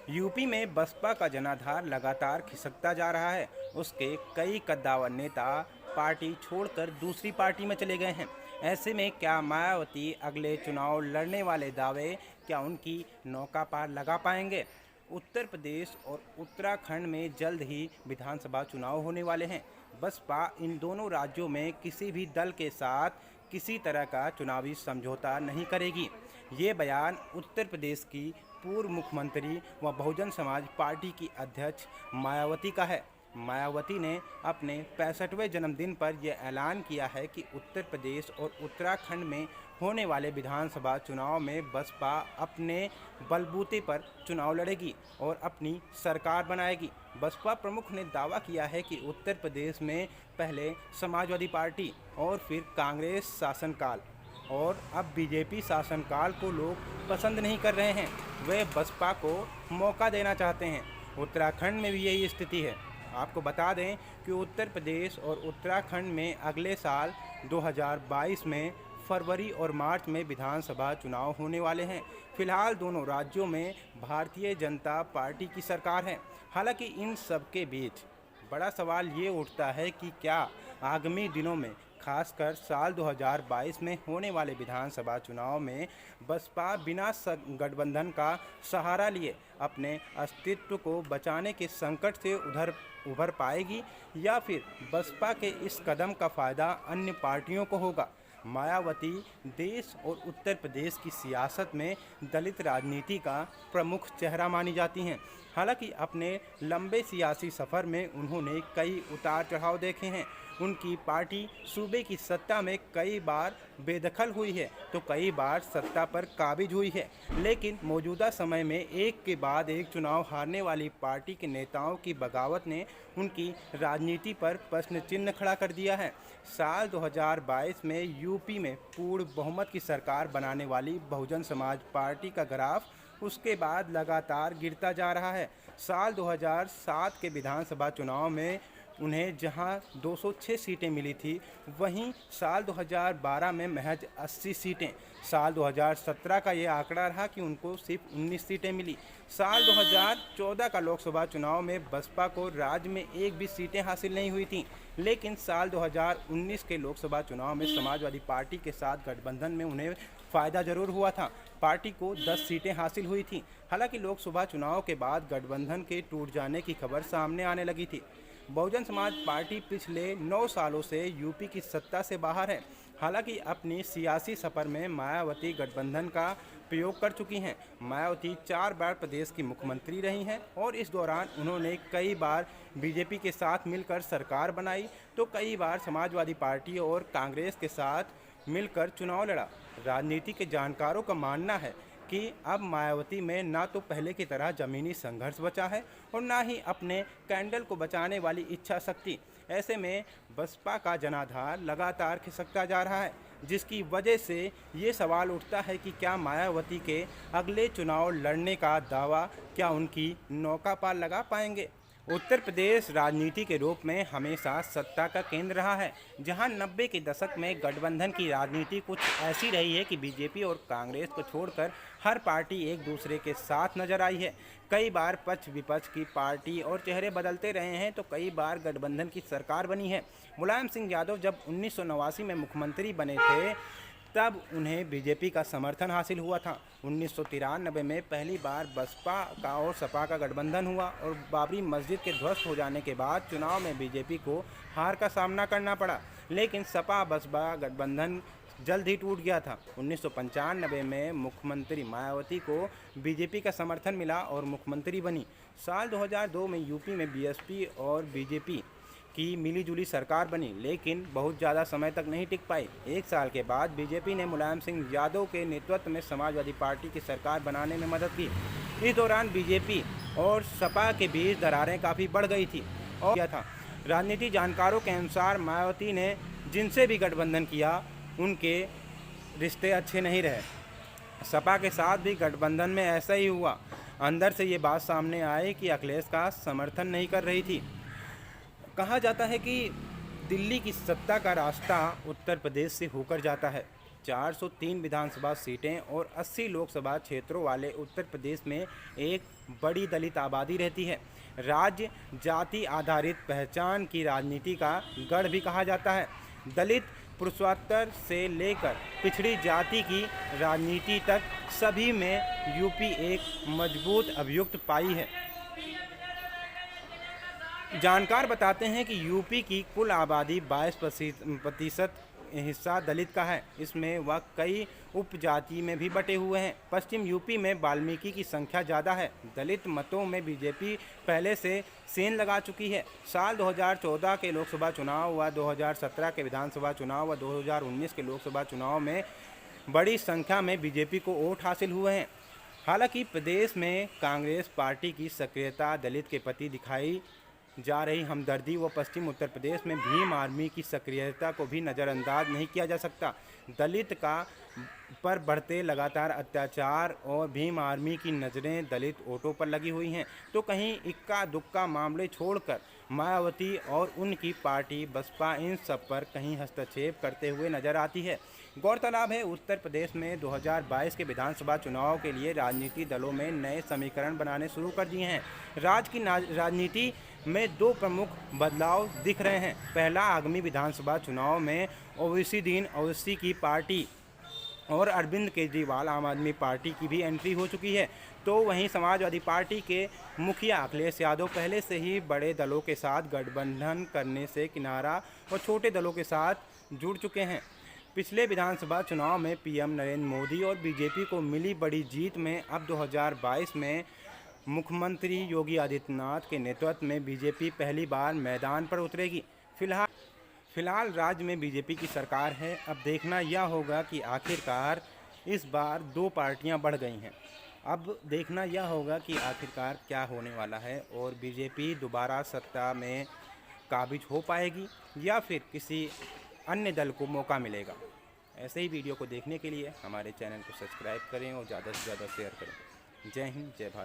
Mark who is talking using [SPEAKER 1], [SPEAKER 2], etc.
[SPEAKER 1] UP में बसपा का जनाधार लगातार खिसकता जा रहा है। उसके कई कद्दावर नेता पार्टी छोड़कर दूसरी पार्टी में चले गए हैं। ऐसे में क्या मायावती अगले चुनाव लड़ने वाले दावे क्या उनकी नौका पार लगा पाएंगे? उत्तर प्रदेश और उत्तराखंड में जल्द ही विधानसभा चुनाव होने वाले हैं। बसपा इन दोनों राज्यों में किसी भी दल के साथ किसी तरह का चुनावी समझौता नहीं करेगी। ये बयान उत्तर प्रदेश की पूर्व मुख्यमंत्री व बहुजन समाज पार्टी की अध्यक्ष मायावती का है। मायावती ने अपने 65वें जन्मदिन पर यह ऐलान किया है कि उत्तर प्रदेश और उत्तराखंड में होने वाले विधानसभा चुनाव में बसपा अपने बलबूते पर चुनाव लड़ेगी और अपनी सरकार बनाएगी। बसपा प्रमुख ने दावा किया है कि उत्तर प्रदेश में पहले समाजवादी पार्टी और फिर कांग्रेस शासनकाल और अब बीजेपी शासनकाल को लोग पसंद नहीं कर रहे हैं। वे बसपा को मौका देना चाहते हैं। उत्तराखंड में भी यही स्थिति है। आपको बता दें कि उत्तर प्रदेश और उत्तराखंड में अगले साल 2022 में फरवरी और मार्च में विधानसभा चुनाव होने वाले हैं। फिलहाल दोनों राज्यों में भारतीय जनता पार्टी की सरकार है। हालांकि इन सब के बीच बड़ा सवाल ये उठता है कि क्या आगामी दिनों में खासकर साल 2022 में होने वाले विधानसभा चुनाव में बसपा बिना गठबंधन का सहारा लिए अपने अस्तित्व को बचाने के संकट से उभर पाएगी या फिर बसपा के इस कदम का फ़ायदा अन्य पार्टियों को होगा। मायावती देश और उत्तर प्रदेश की सियासत में दलित राजनीति का प्रमुख चेहरा मानी जाती हैं। हालांकि अपने लंबे सियासी सफ़र में उन्होंने कई उतार चढ़ाव देखे हैं। उनकी पार्टी सूबे की सत्ता में कई बार बेदखल हुई है तो कई बार सत्ता पर काबिज हुई है, लेकिन मौजूदा समय में एक के बाद एक चुनाव हारने वाली पार्टी के नेताओं की बगावत ने उनकी राजनीति पर प्रश्न चिन्ह खड़ा कर दिया है। साल 2022 में यूपी में पूर्ण बहुमत की सरकार बनाने वाली बहुजन समाज पार्टी का ग्राफ उसके बाद लगातार गिरता जा रहा है। साल 2007 के विधानसभा चुनाव में उन्हें जहां 206 सीटें मिली थी, वहीं साल 2012 में महज 80 सीटें। साल 2017 का ये आंकड़ा रहा कि उनको सिर्फ 19 सीटें मिली। साल 2014 का लोकसभा चुनाव में बसपा को राज्य में एक भी सीटें हासिल नहीं हुई थीं, लेकिन साल 2019 के लोकसभा चुनाव में समाजवादी पार्टी के साथ गठबंधन में उन्हें फ़ायदा जरूर हुआ था। पार्टी को 10 सीटें हासिल हुई थीं। हालांकि लोकसभा चुनाव के बाद गठबंधन के टूट जाने की खबर सामने आने लगी थी। बहुजन समाज पार्टी पिछले 9 सालों से यूपी की सत्ता से बाहर है। हालांकि अपनी सियासी सफ़र में मायावती गठबंधन का प्रयोग कर चुकी हैं। मायावती 4 बार प्रदेश की मुख्यमंत्री रही हैं और इस दौरान उन्होंने कई बार बीजेपी के साथ मिलकर सरकार बनाई तो कई बार समाजवादी पार्टी और कांग्रेस के साथ मिलकर चुनाव लड़ा। राजनीति के जानकारों का मानना है कि अब मायावती में ना तो पहले की तरह ज़मीनी संघर्ष बचा है और ना ही अपने कैंडल को बचाने वाली इच्छा शक्ति। ऐसे में बसपा का जनाधार लगातार खिसकता जा रहा है, जिसकी वजह से ये सवाल उठता है कि क्या मायावती के अगले चुनाव लड़ने का दावा क्या उनकी नौका पार लगा पाएंगे। उत्तर प्रदेश राजनीति के रूप में हमेशा सत्ता का केंद्र रहा है, जहां 90 के दशक में गठबंधन की राजनीति कुछ ऐसी रही है कि बीजेपी और कांग्रेस को छोड़कर हर पार्टी एक दूसरे के साथ नजर आई है। कई बार पक्ष विपक्ष की पार्टी और चेहरे बदलते रहे हैं तो कई बार गठबंधन की सरकार बनी है। मुलायम सिंह यादव जब 1989 में मुख्यमंत्री बने थे तब उन्हें बीजेपी का समर्थन हासिल हुआ था। 1993 में पहली बार बसपा का और सपा का गठबंधन हुआ और बाबरी मस्जिद के ध्वस्त हो जाने के बाद चुनाव में बीजेपी को हार का सामना करना पड़ा, लेकिन सपा बसपा गठबंधन जल्द ही टूट गया था। 1995 में मुख्यमंत्री मायावती को बीजेपी का समर्थन मिला और मुख्यमंत्री बनी। साल 2002 में यूपी में बीएसपी और बीजेपी की मिलीजुली सरकार बनी, लेकिन बहुत ज़्यादा समय तक नहीं टिक पाई। 1 साल के बाद बीजेपी ने मुलायम सिंह यादव के नेतृत्व में समाजवादी पार्टी की सरकार बनाने में मदद की। इस दौरान बीजेपी और सपा के बीच दरारें काफ़ी बढ़ गई थी और क्या था। राजनीति जानकारों के अनुसार मायावती ने जिनसे भी गठबंधन किया उनके रिश्ते अच्छे नहीं रहे। सपा के साथ भी गठबंधन में ऐसा ही हुआ। अंदर से ये बात सामने आई कि अखिलेश का समर्थन नहीं कर रही थी। कहा जाता है कि दिल्ली की सत्ता का रास्ता उत्तर प्रदेश से होकर जाता है। 403 विधानसभा सीटें और 80 लोकसभा क्षेत्रों वाले उत्तर प्रदेश में एक बड़ी दलित आबादी रहती है। राज्य जाति आधारित पहचान की राजनीति का गढ़ भी कहा जाता है। दलित पुरुषोत्तर से लेकर पिछड़ी जाति की राजनीति तक सभी में यूपी एक मजबूत अभियुक्त पाई है। जानकार बताते हैं कि यूपी की कुल आबादी 22% हिस्सा दलित का है। इसमें वह कई उपजाति में भी बटे हुए हैं। पश्चिम यूपी में वाल्मीकि की संख्या ज़्यादा है। दलित मतों में बीजेपी पहले से सेंध लगा चुकी है। साल 2014 के लोकसभा चुनाव व 2017 के विधानसभा चुनाव व 2019 के लोकसभा चुनाव में बड़ी संख्या में बीजेपी को वोट हासिल हुए हैं। हालांकि प्रदेश में कांग्रेस पार्टी की सक्रियता दलित के प्रति दिखाई जा रही हमदर्दी व पश्चिम उत्तर प्रदेश में भीम आर्मी की सक्रियता को भी नज़रअंदाज नहीं किया जा सकता। दलित का पर बढ़ते लगातार अत्याचार और भीम आर्मी की नज़रें दलित वोटों पर लगी हुई हैं, तो कहीं इक्का दुक्का मामले छोड़कर मायावती और उनकी पार्टी बसपा इन सब पर कहीं हस्तक्षेप करते हुए नजर आती है। गौरतलब है, उत्तर प्रदेश में 2022 के विधानसभा चुनाव के लिए राजनीतिक दलों में नए समीकरण बनाने शुरू कर दिए हैं। राज्य की राजनीति में दो प्रमुख बदलाव दिख रहे हैं। पहला, आगामी विधानसभा चुनाव में ओवैसी दीन ओवैसी की पार्टी और अरविंद केजरीवाल आम आदमी पार्टी की भी एंट्री हो चुकी है। तो वहीं समाजवादी पार्टी के मुखिया अखिलेश यादव पहले से ही बड़े दलों के साथ गठबंधन करने से किनारा और छोटे दलों के साथ जुड़ चुके हैं। पिछले विधानसभा चुनाव में पीएम नरेंद्र मोदी और बीजेपी को मिली बड़ी जीत में अब 2022 में मुख्यमंत्री योगी आदित्यनाथ के नेतृत्व में बीजेपी पहली बार मैदान पर उतरेगी। फिलहाल राज्य में बीजेपी की सरकार है। अब देखना यह होगा कि आखिरकार इस बार दो पार्टियां बढ़ गई हैं। अब देखना यह होगा कि आखिरकार क्या होने वाला है और बीजेपी दोबारा सत्ता में काबिज हो पाएगी या फिर किसी अन्य दल को मौका मिलेगा। ऐसे ही वीडियो को देखने के लिए हमारे चैनल को सब्सक्राइब करें और ज़्यादा से ज़्यादा शेयर करें। जय हिंद, जय भारत।